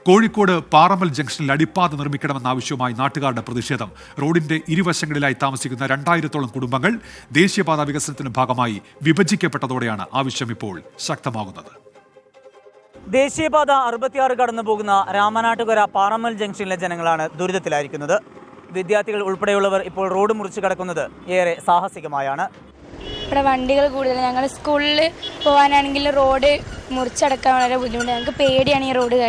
കോഴിക്കോട് പാറമ്മൽ ജംഗ്ഷനിൽ അടിപ്പാത നിർമ്മിക്കണമെന്ന ആവശ്യവുമായി നാട്ടുകാരുടെ പ്രതിഷേധം. റോഡിന്റെ ഇരുവശങ്ങളിലായി താമസിക്കുന്ന 2000-ഓളം കുടുംബങ്ങൾ ദേശീയപാത വികസനത്തിന്റെ ഭാഗമായി വിഭജിക്കപ്പെട്ടതോടെയാണ് ആവശ്യം ഇപ്പോൾ ശക്തമാകുന്നത്. ദേശീയപാത 66 കടന്നു പോകുന്ന രാമനാട്ടുകര പാറമ്മൽ ജംഗ്ഷനിലെ ജനങ്ങളാണ് ദുരിതത്തിലായിരിക്കുന്നത്. വിദ്യാർത്ഥികൾ ഉൾപ്പെടെയുള്ളവർ ഇപ്പോൾ റോഡ് മുറിച്ച് കടക്കുന്നത് ഏറെ സാഹസികമായാണ്. ഇവിടെ വണ്ടികൾ കൂടുതൽ. ഞങ്ങൾ സ്കൂളിൽ പോകാനാണെങ്കിൽ റോഡ് മുറിച്ചടക്കാൻ വളരെ ബുദ്ധിമുട്ടാണ്. ഞങ്ങൾക്ക് പേടിയാണ് ഈ റോഡ്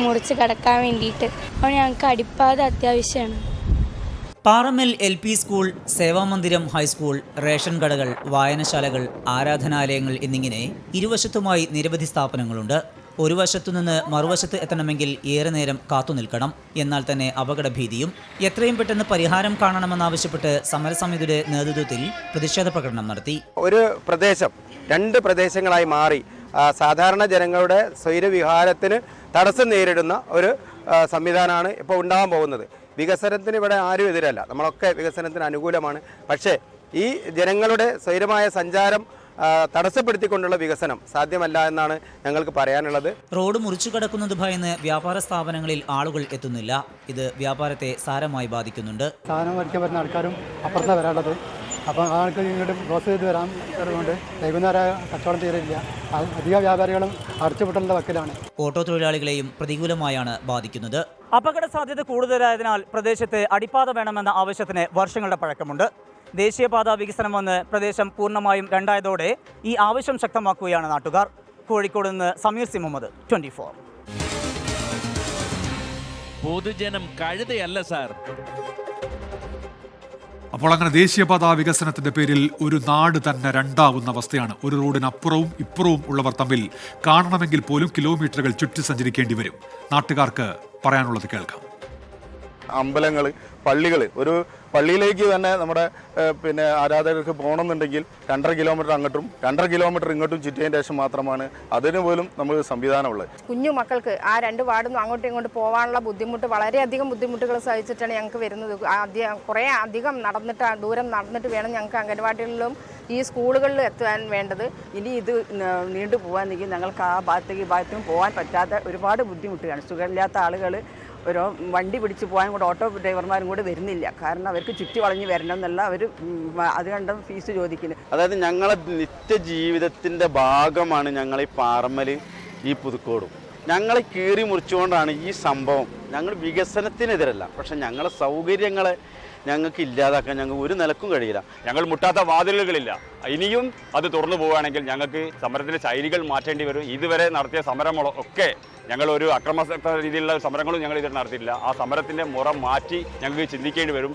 മുറിച്ച് കടക്കാൻ വേണ്ടിയിട്ട്. അപ്പോൾ ഞങ്ങൾക്ക് അടിപ്പാത അത്യാവശ്യമാണ്. Parammal LP school, Sevamandiram high school, ration കടകൾ, വായനശാലകൾ, ആരാധനാലയങ്ങൾ എന്നിങ്ങനെ ഇരുവശത്തുമായി നിരവധി സ്ഥാപനങ്ങളുണ്ട്. ഒരു വശത്തുനിന്ന് മറുവശത്ത് എത്തണമെങ്കിൽ ഏറെ നേരം കാത്തുനിൽക്കണം. എന്നാൽ തന്നെ അപകടഭീതിയും. എത്രയും പെട്ടെന്ന് പരിഹാരം കാണണമെന്നാവശ്യപ്പെട്ട് സമരസമിതിയുടെ നേതൃത്വത്തിൽ പ്രതിഷേധ പ്രകടനം നടത്തി. ഒരു പ്രദേശം 2 പ്രദേശങ്ങളായി മാറി സാധാരണ ജനങ്ങളുടെ സ്വൈരവിഹാരത്തിന് തടസ്സം നേരിടുന്ന ഒരു സംവിധാനമാണ് ഇപ്പോൾ ഉണ്ടാകാൻ പോകുന്നത്. വികസനത്തിന് ഇവിടെ ആരും എതിരല്ല, നമ്മളൊക്കെ വികസനത്തിന് അനുകൂലമാണ്. പക്ഷേ ഈ ജനങ്ങളുടെ സ്വൈരമായ സഞ്ചാരം തടസ്സപ്പെടുത്തിക്കൊണ്ടുള്ള വികസനം സാധ്യമല്ല എന്നാണ് ഞങ്ങൾക്ക് പറയാനുള്ളത്. റോഡ് മുറിച്ചു കടക്കുന്നത് ഭയന്ന് വ്യാപാര സ്ഥാപനങ്ങളിൽ ആളുകൾ എത്തുന്നില്ല. ഇത് വ്യാപാരത്തെ സാരമായി ബാധിക്കുന്നുണ്ട്. സാധനം മേടിക്കാൻ വരുന്ന ആൾക്കാരും അപ്പുറത്താണ് വരാനുള്ളത്. അപ്പം ആൾക്ക് ഇങ്ങോട്ട് ക്രോസ് ചെയ്ത് വരാൻ കൊണ്ട് വൈകുന്നേരം കച്ചവടം തീരില്ല. അധിക വ്യാപാരികളും അടച്ചുപൂട്ടലിന്റെ വക്കിലാണ്. ഓട്ടോ തൊഴിലാളികളെയും പ്രതികൂലമായാണ് ബാധിക്കുന്നത്. അപകട സാധ്യത കൂടുതലായതിനാൽ പ്രദേശത്ത് അടിപ്പാത വേണമെന്ന ആവശ്യത്തിന് വർഷങ്ങളുടെ പഴക്കമുണ്ട്. ദേശീയപാത വികസനം വന്ന് പ്രദേശം പൂർണ്ണമായും രണ്ടായതോടെ ഈ ആവശ്യം ശക്തമാക്കുകയാണ് നാട്ടുകാർ. കോഴിക്കോട് നിന്ന് സമീർ സി മുഹമ്മദ്, 24. പൊതുജനം കഴുതയല്ല സാർ. അപ്പോൾ അങ്ങനെ ദേശീയപാത വികസനത്തിന്റെ പേരിൽ ഒരു നാട് തന്നെ രണ്ടാവുന്ന അവസ്ഥയാണ്. ഒരു റോഡിനപ്പുറവും ഇപ്പുറവും ഉള്ളവർ തമ്മിൽ കാണണമെങ്കിൽ പോലും കിലോമീറ്ററുകൾ ചുറ്റി സഞ്ചരിക്കേണ്ടി വരും. നാട്ടുകാർക്ക് പറയാനുള്ളത് കേൾക്കാം. അമ്പലങ്ങൾ, പള്ളികൾ, ഒരു പള്ളിയിലേക്ക് തന്നെ നമ്മുടെ ആരാധകർക്ക് പോകണമെന്നുണ്ടെങ്കിൽ 2.5 കിലോമീറ്റർ അങ്ങോട്ടും 2.5 കിലോമീറ്റർ ഇങ്ങോട്ടും ചുറ്റിയതിന് ശേഷം മാത്രമാണ് അതിന് പോലും നമുക്ക് സംവിധാനമുള്ളത്. കുഞ്ഞു മക്കൾക്ക് ആ 2 വാർഡും അങ്ങോട്ടും ഇങ്ങോട്ടും പോകാനുള്ള ബുദ്ധിമുട്ട്, വളരെയധികം ബുദ്ധിമുട്ടുകൾ സഹിച്ചിട്ടാണ് ഞങ്ങൾക്ക് വരുന്നത്. കുറേ അധികം ദൂരം നടന്നിട്ട് വേണം ഞങ്ങൾക്ക് അംഗൻവാടികളിലും ഈ സ്കൂളുകളിലും എത്താൻ വേണ്ടത്. ഇനി ഇത് നീണ്ടു പോകാനെങ്കിൽ ഞങ്ങൾക്ക് ആ ഭാഗത്തേക്കും പോകാൻ പറ്റാത്ത ഒരുപാട് ബുദ്ധിമുട്ടുകയാണ്. സുഖമില്ലാത്ത ആളുകൾ ഒരു വണ്ടി പിടിച്ച് പോകാൻ കൂടെ ഓട്ടോ ഡ്രൈവർമാരും കൂടെ വരുന്നില്ല. കാരണം അവർക്ക് ചുറ്റി വളഞ്ഞ് വരണം എന്നുള്ള അവർ അത് കണ്ടും ഫീസ് ചോദിക്കുന്നത്. അതായത് ഞങ്ങളെ നിത്യജീവിതത്തിൻ്റെ ഭാഗമാണ് ഞങ്ങൾ ഈ പാറമ്മൽ, ഈ പുതുക്കോടും. ഞങ്ങളെ കീറി മുറിച്ചുകൊണ്ടാണ് ഈ സംഭവം. ഞങ്ങൾ വികസനത്തിനെതിരല്ല, പക്ഷെ ഞങ്ങളെ സൗകര്യങ്ങളെ ഞങ്ങൾക്ക് ഇല്ലാതാക്കാൻ ഞങ്ങൾക്ക് ഒരു നിലക്കും കഴിയില്ല. ഞങ്ങൾ മുട്ടാത്ത വാതിലുകളില്ല. ഇനിയും അത് തുറന്നു പോവുകയാണെങ്കിൽ ഞങ്ങൾക്ക് സമരത്തിൻ്റെ ശൈലികൾ മാറ്റേണ്ടി വരും. ഇതുവരെ നടത്തിയ സമരങ്ങളൊക്കെ ഞങ്ങൾ ഒരു അക്രമാസക്ത രീതിയിലുള്ള സമരങ്ങളും ഞങ്ങൾ ഇതുവരെ നടത്തിയിട്ടില്ല. ആ സമരത്തിൻ്റെ മുറ മാറ്റി ഞങ്ങൾക്ക് ചിന്തിക്കേണ്ടി വരും.